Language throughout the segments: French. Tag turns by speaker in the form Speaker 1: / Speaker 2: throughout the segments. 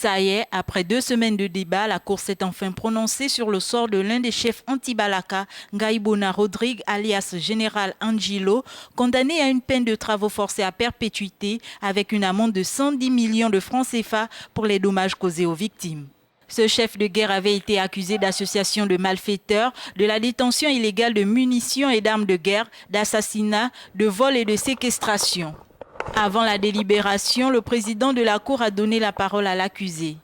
Speaker 1: Ça y est, après 2 semaines de débat, la Cour s'est enfin prononcée sur le sort de l'un des chefs anti-Balaka, Ngaïbona Rodrigue, alias Général Angilo, condamné à une peine de travaux forcés à perpétuité avec une amende de 110 millions de francs CFA pour les dommages causés aux victimes. Ce chef de guerre avait été accusé d'association de malfaiteurs, de la détention illégale de munitions et d'armes de guerre, d'assassinat, de vol et de séquestration. Avant la délibération, le président de la Cour a donné la parole à l'accusé.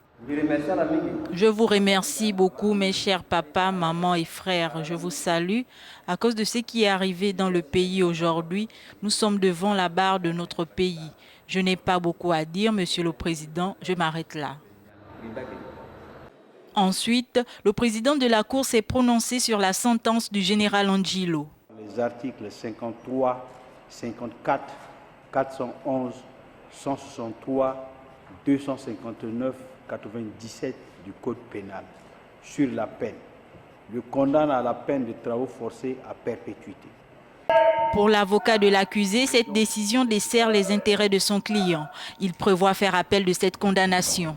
Speaker 1: Je vous remercie beaucoup, mes chers papas, mamans et frères. Je vous salue. À cause de ce qui est arrivé dans le pays aujourd'hui, nous sommes devant la barre de notre pays. Je n'ai pas beaucoup à dire, monsieur le président. Je m'arrête là. Ensuite, le président de la Cour s'est prononcé sur la sentence du général Angilo.
Speaker 2: Les articles 53, 54, 411, 163, 259, 97 du Code pénal sur la peine le condamne à la peine de travaux forcés à perpétuité.
Speaker 1: Pour l'avocat de l'accusé, cette décision dessert les intérêts de son client. Il prévoit faire appel de cette condamnation.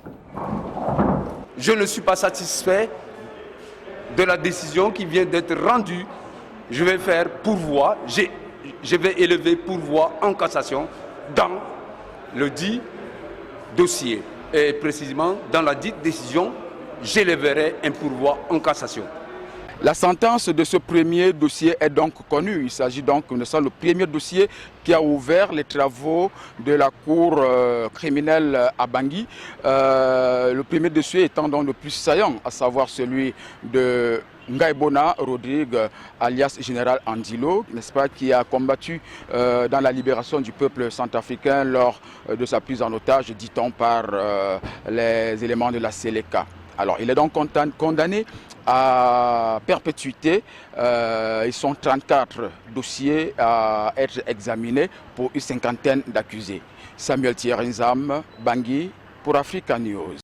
Speaker 3: Je ne suis pas satisfait de la décision qui vient d'être rendue. Je vais faire pourvoi, je vais élever pourvoi en cassation dans le dit dossier. Et précisément, dans la dite décision, j'élèverai un pourvoi en cassation.
Speaker 4: La sentence de ce premier dossier est donc connue. Il s'agit donc de ça, le premier dossier qui a ouvert les travaux de la cour criminelle à Bangui. Le premier dossier étant donc le plus saillant, à savoir celui de Ngaïbona Rodrigue, alias Général Angilo, n'est-ce pas, qui a combattu dans la libération du peuple centrafricain lors de sa prise en otage, dit-on, par les éléments de la Séléka. Alors, il est donc condamné à perpétuité. Ils sont 34 dossiers à être examinés pour une cinquantaine d'accusés. Samuel Thierry Nzam, Bangui, pour Africa News.